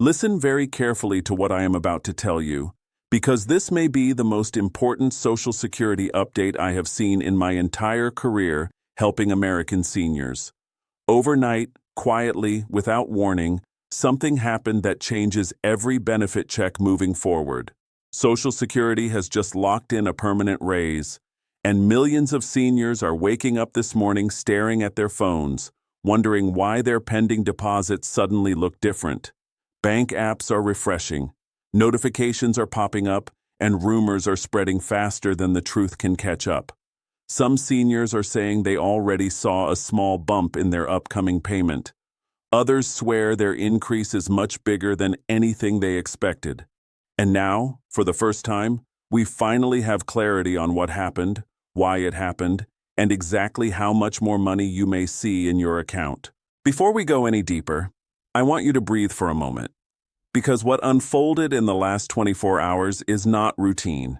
Listen very carefully to what I am about to tell you, because this may be the most important Social Security update I have seen in my entire career helping American seniors. Overnight, quietly, without warning, something happened that changes every benefit check moving forward. Social Security has just locked in a permanent raise, and millions of seniors are waking up this morning staring at their phones, wondering why their pending deposits suddenly look different. Bank apps are refreshing, notifications are popping up, and rumors are spreading faster than the truth can catch up. Some seniors are saying they already saw a small bump in their upcoming payment. Others swear their increase is much bigger than anything they expected. And now, for the first time, we finally have clarity on what happened, why it happened, and exactly how much more money you may see in your account. Before we go any deeper, I want you to breathe for a moment, because what unfolded in the last 24 hours is not routine.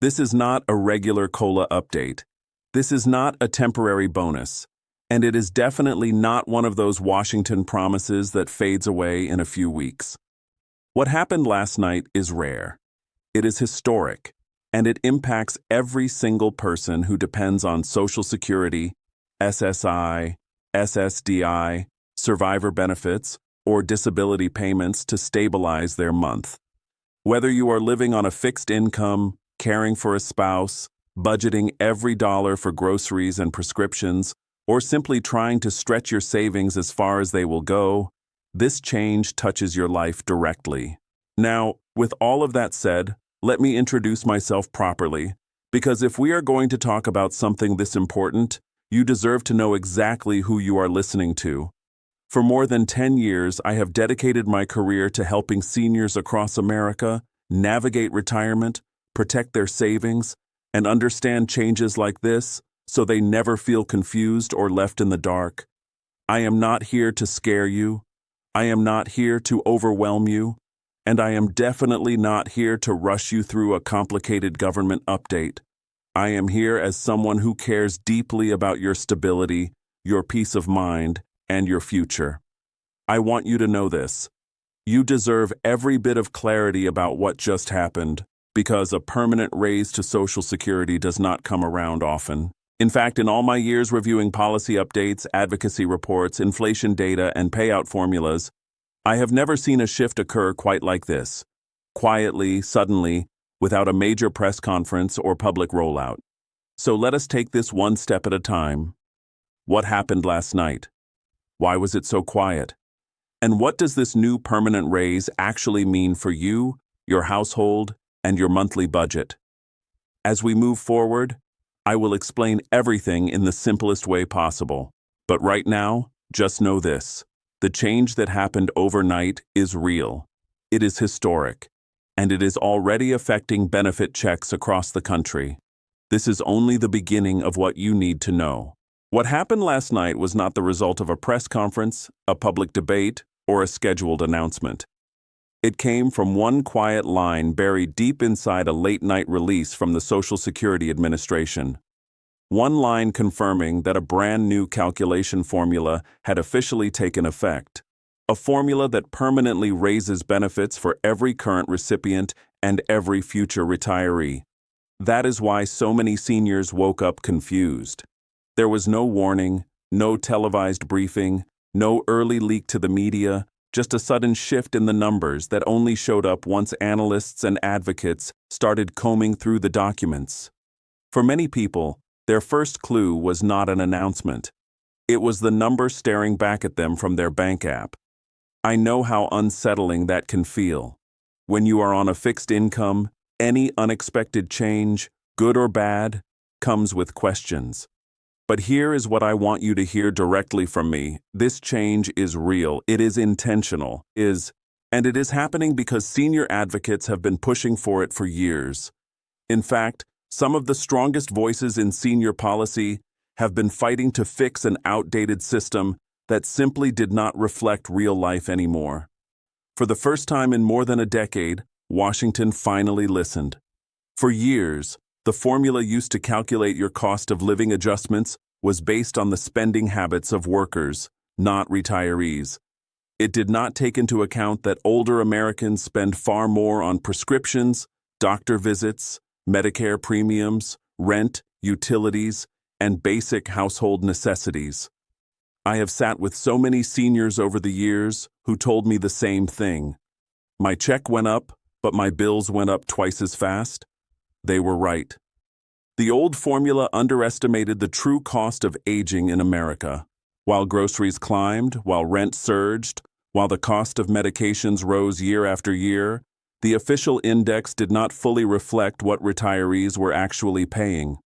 This is not a regular COLA update. This is not a temporary bonus, and it is definitely not one of those Washington promises that fades away in a few weeks. What happened last night is rare. It is historic, and it impacts every single person who depends on Social Security, SSI, SSDI, survivor benefits, or disability payments to stabilize their month. Whether you are living on a fixed income, caring for a spouse, budgeting every dollar for groceries and prescriptions, or simply trying to stretch your savings as far as they will go, this change touches your life directly. Now, with all of that said, let me introduce myself properly, because if we are going to talk about something this important, you deserve to know exactly who you are listening to. For more than 10 years, I have dedicated my career to helping seniors across America navigate retirement, protect their savings, and understand changes like this so they never feel confused or left in the dark. I am not here to scare you. I am not here to overwhelm you. And I am definitely not here to rush you through a complicated government update. I am here as someone who cares deeply about your stability, your peace of mind, and your future. I want you to know this. You deserve every bit of clarity about what just happened, because a permanent raise to Social Security does not come around often. In fact, in all my years reviewing policy updates, advocacy reports, inflation data, and payout formulas, I have never seen a shift occur quite like this. Quietly, suddenly, without a major press conference or public rollout. So let us take this one step at a time. What happened last night? Why was it so quiet? And what does this new permanent raise actually mean for you, your household, and your monthly budget? As we move forward, I will explain everything in the simplest way possible. But right now, just know this. The change that happened overnight is real. It is historic, and it is already affecting benefit checks across the country. This is only the beginning of what you need to know. What happened last night was not the result of a press conference, a public debate, or a scheduled announcement. It came from one quiet line buried deep inside a late-night release from the Social Security Administration. One line confirming that a brand new calculation formula had officially taken effect. A formula that permanently raises benefits for every current recipient and every future retiree. That is why so many seniors woke up confused. There was no warning, no televised briefing, no early leak to the media, just a sudden shift in the numbers that only showed up once analysts and advocates started combing through the documents. For many people, their first clue was not an announcement. It was the number staring back at them from their bank app. I know how unsettling that can feel. When you are on a fixed income, any unexpected change, good or bad, comes with questions. But here is what I want you to hear directly from me. This change is real, it is intentional, and it is happening because senior advocates have been pushing for it for years. In fact, some of the strongest voices in senior policy have been fighting to fix an outdated system that simply did not reflect real life anymore. For the first time in more than a decade, Washington finally listened. For years, the formula used to calculate your cost of living adjustments was based on the spending habits of workers, not retirees. It did not take into account that older Americans spend far more on prescriptions, doctor visits, Medicare premiums, rent, utilities, and basic household necessities. I have sat with so many seniors over the years who told me the same thing. My check went up, but my bills went up twice as fast. They were right. The old formula underestimated the true cost of aging in America. While groceries climbed, while rent surged, while the cost of medications rose year after year, the official index did not fully reflect what retirees were actually paying.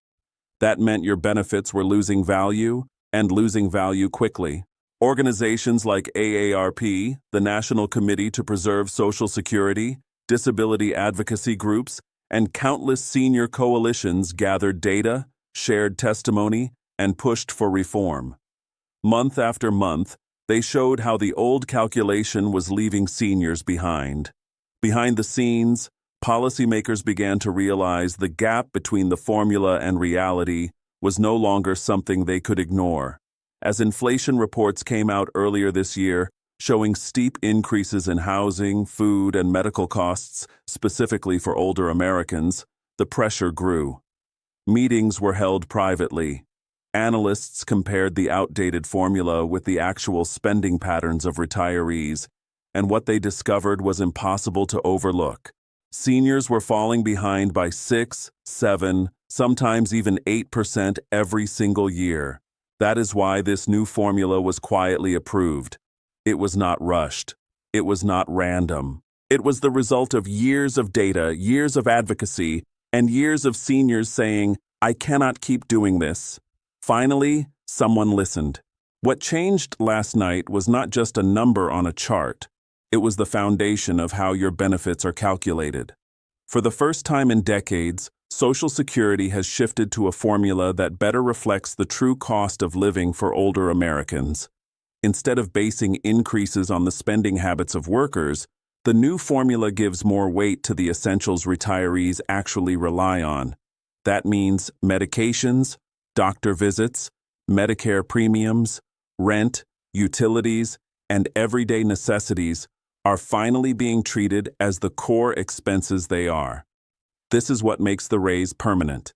That meant your benefits were losing value, and losing value quickly. Organizations like AARP, the National Committee to Preserve Social Security, disability advocacy groups, and countless senior coalitions gathered data, shared testimony, and pushed for reform. Month after month, they showed how the old calculation was leaving seniors behind. Behind the scenes, policymakers began to realize the gap between the formula and reality was no longer something they could ignore. As inflation reports came out earlier this year, showing steep increases in housing, food, and medical costs, specifically for older Americans, the pressure grew. Meetings were held privately. Analysts compared the outdated formula with the actual spending patterns of retirees, and what they discovered was impossible to overlook. Seniors were falling behind by 6, 7, sometimes even 8% every single year. That is why this new formula was quietly approved. It was not rushed. It was not random. It was the result of years of data, years of advocacy, and years of seniors saying, "I cannot keep doing this." Finally, someone listened. What changed last night was not just a number on a chart. It was the foundation of how your benefits are calculated. For the first time in decades, Social Security has shifted to a formula that better reflects the true cost of living for older Americans. Instead of basing increases on the spending habits of workers, the new formula gives more weight to the essentials retirees actually rely on. That means medications, doctor visits, Medicare premiums, rent, utilities, and everyday necessities are finally being treated as the core expenses they are. This is what makes the raise permanent.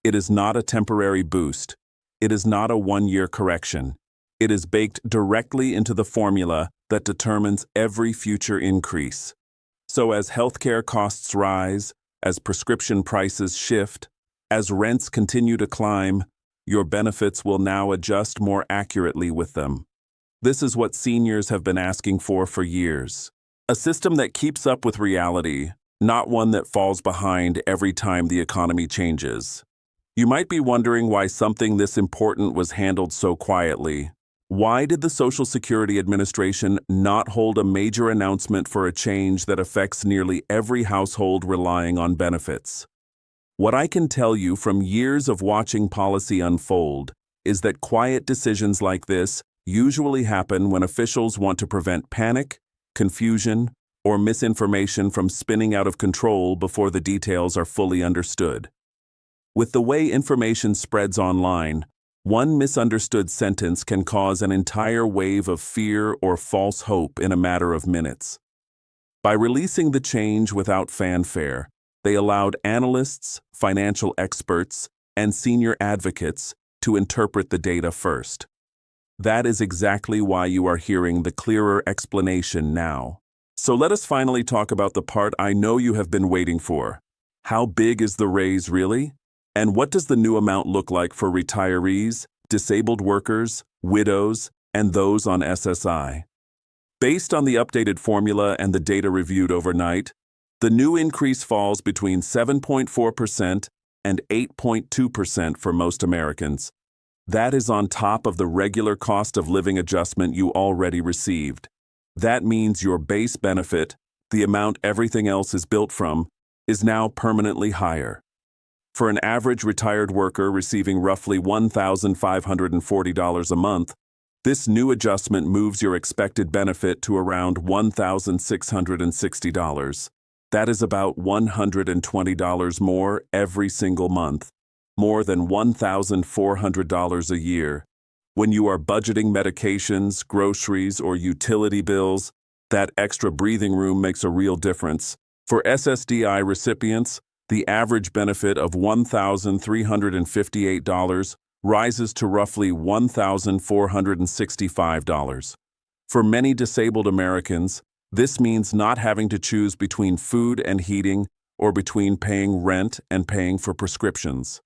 It is not a temporary boost. It is not a one-year correction. It is baked directly into the formula that determines every future increase. So as healthcare costs rise, as prescription prices shift, as rents continue to climb, your benefits will now adjust more accurately with them. This is what seniors have been asking for years. A system that keeps up with reality, not one that falls behind every time the economy changes. You might be wondering why something this important was handled so quietly. Why did the Social Security Administration not hold a major announcement for a change that affects nearly every household relying on benefits? What I can tell you from years of watching policy unfold is that quiet decisions like this usually happen when officials want to prevent panic, confusion, or misinformation from spinning out of control before the details are fully understood. With the way information spreads online, one misunderstood sentence can cause an entire wave of fear or false hope in a matter of minutes. By releasing the change without fanfare, they allowed analysts, financial experts, and senior advocates to interpret the data first. That is exactly why you are hearing the clearer explanation now. So let us finally talk about the part I know you have been waiting for. How big is the raise really? And what does the new amount look like for retirees, disabled workers, widows, and those on SSI? Based on the updated formula and the data reviewed overnight, the new increase falls between 7.4% and 8.2% for most Americans. That is on top of the regular cost of living adjustment you already received. That means your base benefit, the amount everything else is built from, is now permanently higher. For an average retired worker receiving roughly $1,540 a month, this new adjustment moves your expected benefit to around $1,660. That is about $120 more every single month, more than $1,400 a year. When you are budgeting medications, groceries, or utility bills, that extra breathing room makes a real difference. For SSDI recipients, the average benefit of $1,358 rises to roughly $1,465. For many disabled Americans, this means not having to choose between food and heating or between paying rent and paying for prescriptions.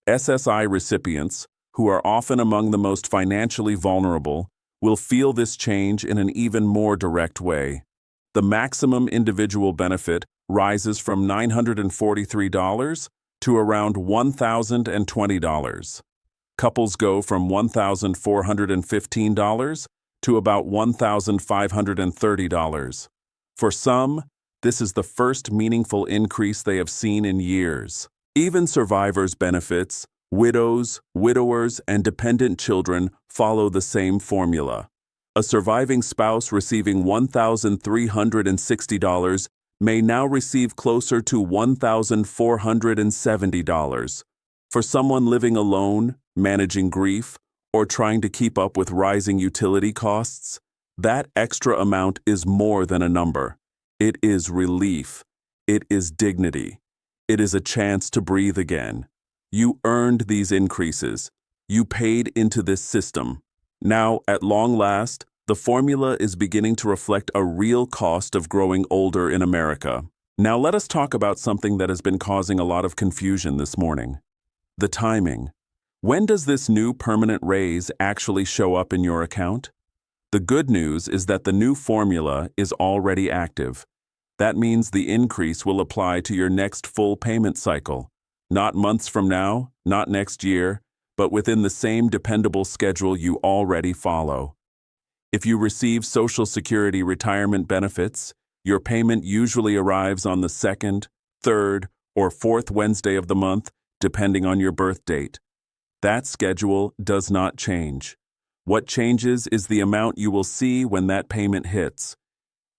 SSI recipients, who are often among the most financially vulnerable, will feel this change in an even more direct way. The maximum individual benefit rises from $943 to around $1,020. Couples go from $1,415 to about $1,530. For some, this is the first meaningful increase they have seen in years. Even survivors' benefits, widows, widowers, and dependent children follow the same formula. A surviving spouse receiving $1,360 may now receive closer to $1,470. For someone living alone, managing grief, or trying to keep up with rising utility costs, that extra amount is more than a number. It is relief. It is dignity. It is a chance to breathe again. You earned these increases. You paid into this system. Now, at long last, the formula is beginning to reflect a real cost of growing older in America. Now let us talk about something that has been causing a lot of confusion this morning. The timing. When does this new permanent raise actually show up in your account? The good news is that the new formula is already active. That means the increase will apply to your next full payment cycle. Not months from now, not next year, but within the same dependable schedule you already follow. If you receive Social Security retirement benefits, your payment usually arrives on the second, third, or fourth Wednesday of the month, depending on your birth date. That schedule does not change. What changes is the amount you will see when that payment hits.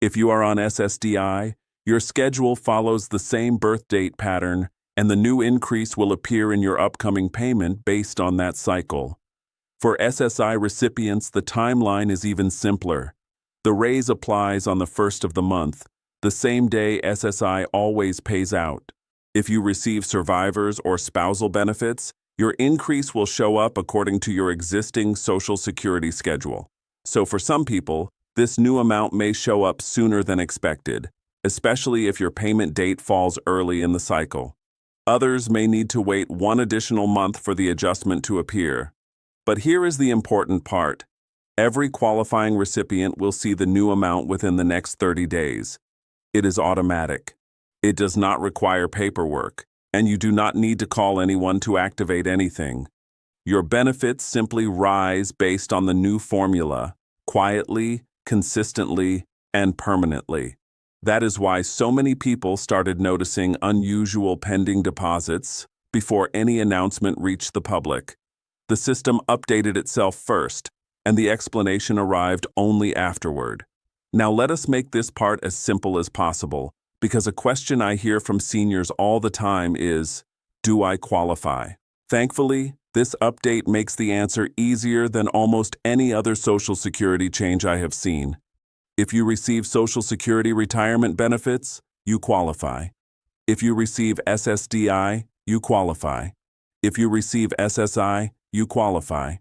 If you are on SSDI, your schedule follows the same birth date pattern, and the new increase will appear in your upcoming payment based on that cycle. For SSI recipients, the timeline is even simpler. The raise applies on the first of the month, the same day SSI always pays out. If you receive survivors or spousal benefits, your increase will show up according to your existing Social Security schedule. So for some people, this new amount may show up sooner than expected, especially if your payment date falls early in the cycle. Others may need to wait one additional month for the adjustment to appear. But here is the important part. Every qualifying recipient will see the new amount within the next 30 days. It is automatic. It does not require paperwork, and you do not need to call anyone to activate anything. Your benefits simply rise based on the new formula, quietly, consistently, and permanently. That is why so many people started noticing unusual pending deposits before any announcement reached the public. The system updated itself first, and the explanation arrived only afterward. Now let us make this part as simple as possible, because a question I hear from seniors all the time is, do I qualify? Thankfully, this update makes the answer easier than almost any other Social Security change I have seen. If you receive Social Security retirement benefits, you qualify. If you receive SSDI, you qualify. If you receive SSI, you qualify.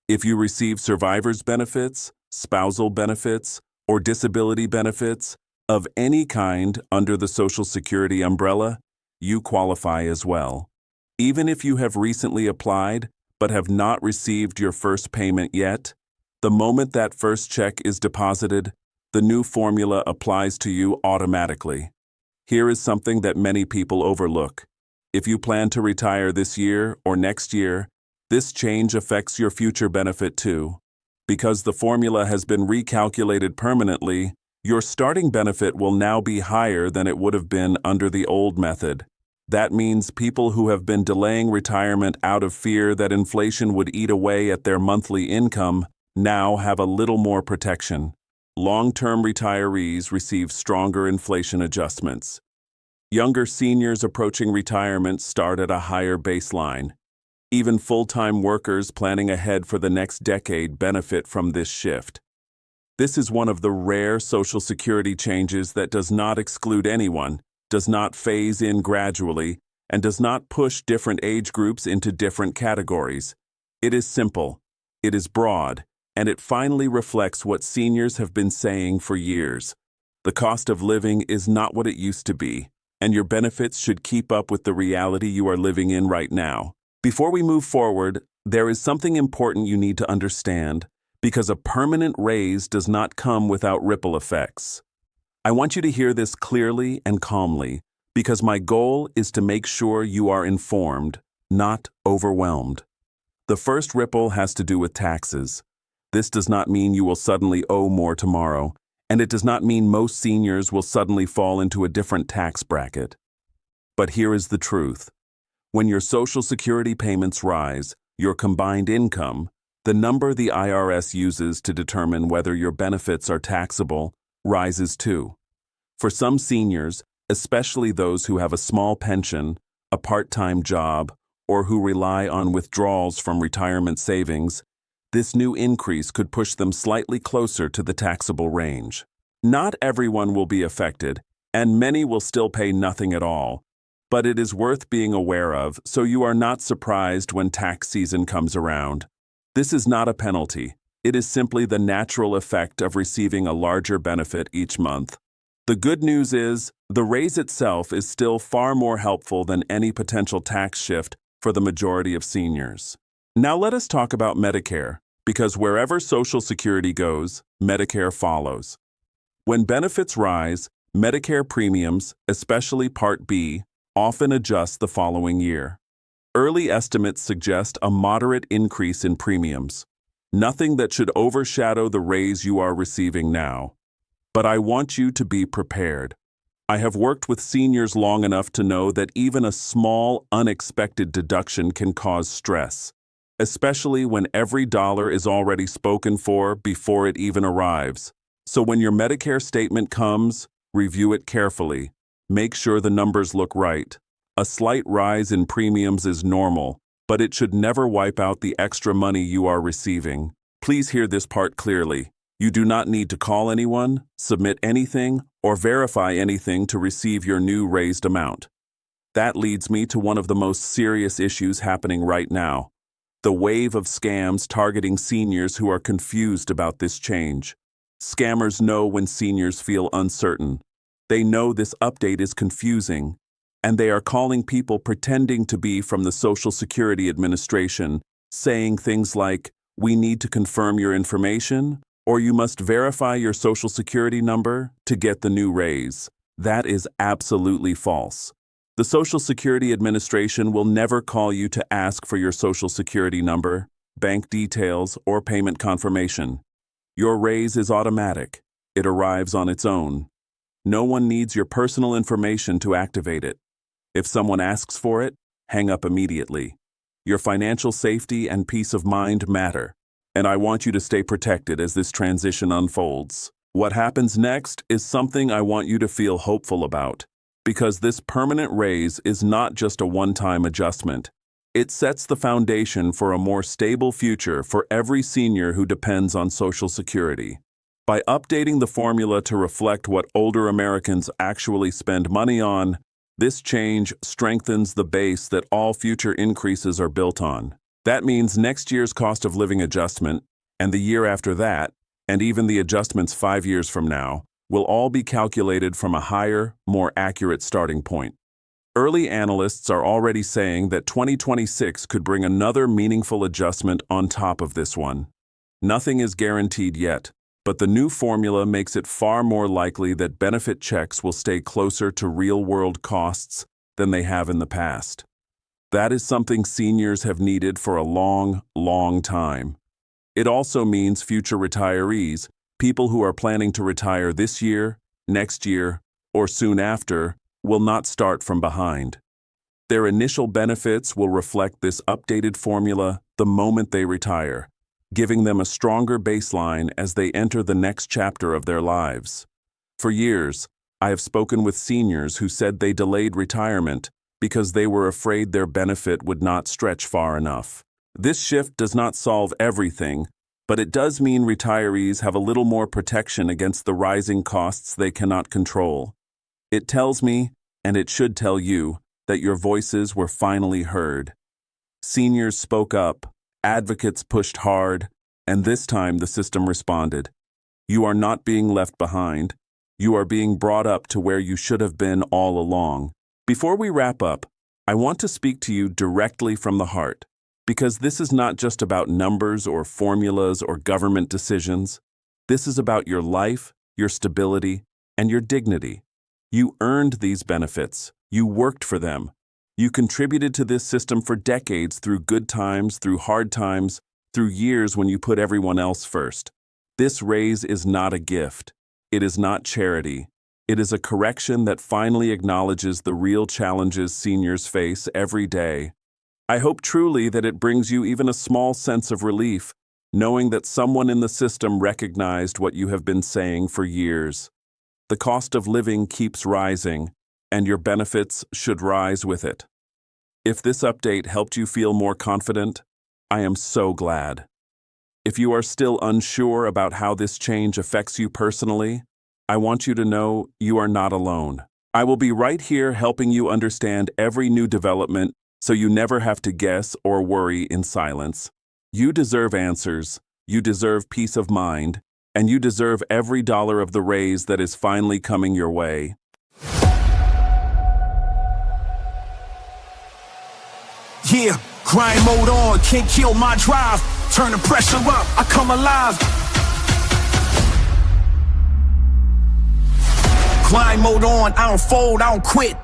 If you receive survivors' benefits, spousal benefits, or disability benefits of any kind under the Social Security umbrella, you qualify as well. Even if you have recently applied but have not received your first payment yet, the moment that first check is deposited, the new formula applies to you automatically. Here is something that many people overlook. If you plan to retire this year or next year, this change affects your future benefit too. Because the formula has been recalculated permanently, your starting benefit will now be higher than it would have been under the old method. That means people who have been delaying retirement out of fear that inflation would eat away at their monthly income now have a little more protection. Long-term retirees receive stronger inflation adjustments. Younger seniors approaching retirement start at a higher baseline. Even full-time workers planning ahead for the next decade benefit from this shift. This is one of the rare Social Security changes that does not exclude anyone, does not phase in gradually, and does not push different age groups into different categories. It is simple, it is broad, and it finally reflects what seniors have been saying for years. The cost of living is not what it used to be, and your benefits should keep up with the reality you are living in right now. Before we move forward, there is something important you need to understand, because a permanent raise does not come without ripple effects. I want you to hear this clearly and calmly, because my goal is to make sure you are informed, not overwhelmed. The first ripple has to do with taxes. This does not mean you will suddenly owe more tomorrow, and it does not mean most seniors will suddenly fall into a different tax bracket. But here is the truth. When your Social Security payments rise, your combined income, the number the IRS uses to determine whether your benefits are taxable, rises too. For some seniors, especially those who have a small pension, a part-time job, or who rely on withdrawals from retirement savings, this new increase could push them slightly closer to the taxable range. Not everyone will be affected, and many will still pay nothing at all, but it is worth being aware of so you are not surprised when tax season comes around. This is not a penalty. It is simply the natural effect of receiving a larger benefit each month. The good news is, the raise itself is still far more helpful than any potential tax shift for the majority of seniors. Now let us talk about Medicare, because wherever Social Security goes, Medicare follows. When benefits rise, Medicare premiums, especially Part B, often adjust the following year. Early estimates suggest a moderate increase in premiums, nothing that should overshadow the raise you are receiving now. But I want you to be prepared. I have worked with seniors long enough to know that even a small, unexpected deduction can cause stress, especially when every dollar is already spoken for before it even arrives. So when your Medicare statement comes, review it carefully. Make sure the numbers look right. A slight rise in premiums is normal, but it should never wipe out the extra money you are receiving. Please hear this part clearly. You do not need to call anyone, submit anything, or verify anything to receive your new raised amount. That leads me to one of the most serious issues happening right now: the wave of scams targeting seniors who are confused about this change. Scammers know when seniors feel uncertain. They know this update is confusing, and they are calling people pretending to be from the Social Security Administration, saying things like, "We need to confirm your information," or "You must verify your Social Security number to get the new raise." That is absolutely false. The Social Security Administration will never call you to ask for your Social Security number, bank details, or payment confirmation. Your raise is automatic. It arrives on its own. No one needs your personal information to activate it. If someone asks for it, hang up immediately. Your financial safety and peace of mind matter, and I want you to stay protected as this transition unfolds. What happens next is something I want you to feel hopeful about, because this permanent raise is not just a one-time adjustment. It sets the foundation for a more stable future for every senior who depends on Social Security. By updating the formula to reflect what older Americans actually spend money on, this change strengthens the base that all future increases are built on. That means next year's cost of living adjustment, and the year after that, and even the adjustments 5 years from now, will all be calculated from a higher, more accurate starting point. Early analysts are already saying that 2026 could bring another meaningful adjustment on top of this one. Nothing is guaranteed yet, but the new formula makes it far more likely that benefit checks will stay closer to real-world costs than they have in the past. That is something seniors have needed for a long, long time. It also means future retirees, people who are planning to retire this year, next year, or soon after, will not start from behind. Their initial benefits will reflect this updated formula the moment they retire, giving them a stronger baseline as they enter the next chapter of their lives. For years, I have spoken with seniors who said they delayed retirement because they were afraid their benefit would not stretch far enough. This shift does not solve everything, but it does mean retirees have a little more protection against the rising costs they cannot control. It tells me, and it should tell you, that your voices were finally heard. Seniors spoke up, advocates pushed hard, and this time the system responded. You are not being left behind. You are being brought up to where you should have been all along. Before we wrap up, I want to speak to you directly from the heart, because this is not just about numbers or formulas or government decisions. This is about your life, your stability, and your dignity. You earned these benefits. You worked for them. You contributed to this system for decades through good times, through hard times, through years when you put everyone else first. This raise is not a gift. It is not charity. It is a correction that finally acknowledges the real challenges seniors face every day. I hope truly that it brings you even a small sense of relief, knowing that someone in the system recognized what you have been saying for years. The cost of living keeps rising, and your benefits should rise with it. If this update helped you feel more confident, I am so glad. If you are still unsure about how this change affects you personally, I want you to know you are not alone. I will be right here helping you understand every new development so you never have to guess or worry in silence. You deserve answers, you deserve peace of mind, and you deserve every dollar of the raise that is finally coming your way. Yeah, grind mode on, can't kill my drive. Turn the pressure up, I come alive. Grind mode on, I don't fold, I don't quit.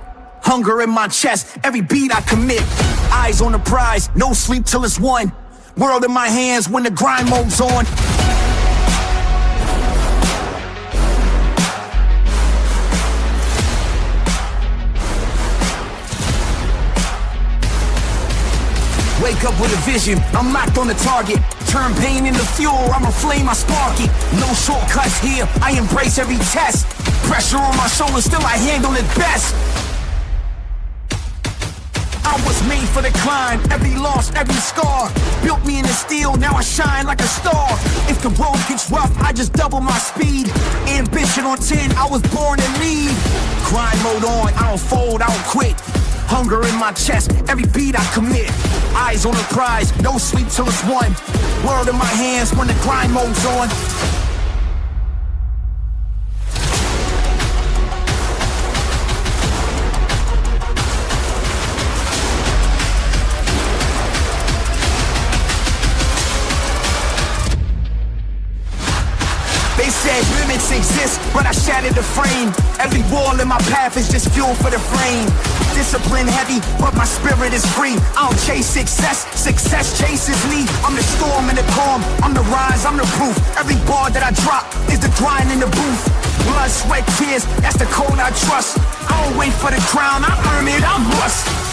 Hunger in my chest, every beat I commit. Eyes on the prize, no sleep till it's won. World in my hands when the grind mode's on. Wake up with a vision, I'm locked on the target. Turn pain into fuel, I'm a flame, I spark it. No shortcuts here, I embrace every test. Pressure on my shoulders, still I handle it best. I was made for the climb, every loss, every scar. Built me in the steel, now I shine like a star. If the road gets rough, I just double my speed. Ambition on 10, I was born to lead. Grind mode on, I don't fold, I don't quit. Hunger in my chest, every beat I commit. Eyes on the prize, no sleep till it's won. World in my hands when the grind mode's on. They said limits exist, but I shattered the frame. Every wall in my path is just fuel for the flame. Discipline heavy, but my spirit is free. I don't chase success, success chases me. I'm the storm and the calm, I'm the rise, I'm the proof. Every bar that I drop is the grind in the booth. Blood, sweat, tears, that's the code I trust. I don't wait for the crown, I earn it, I'm rust.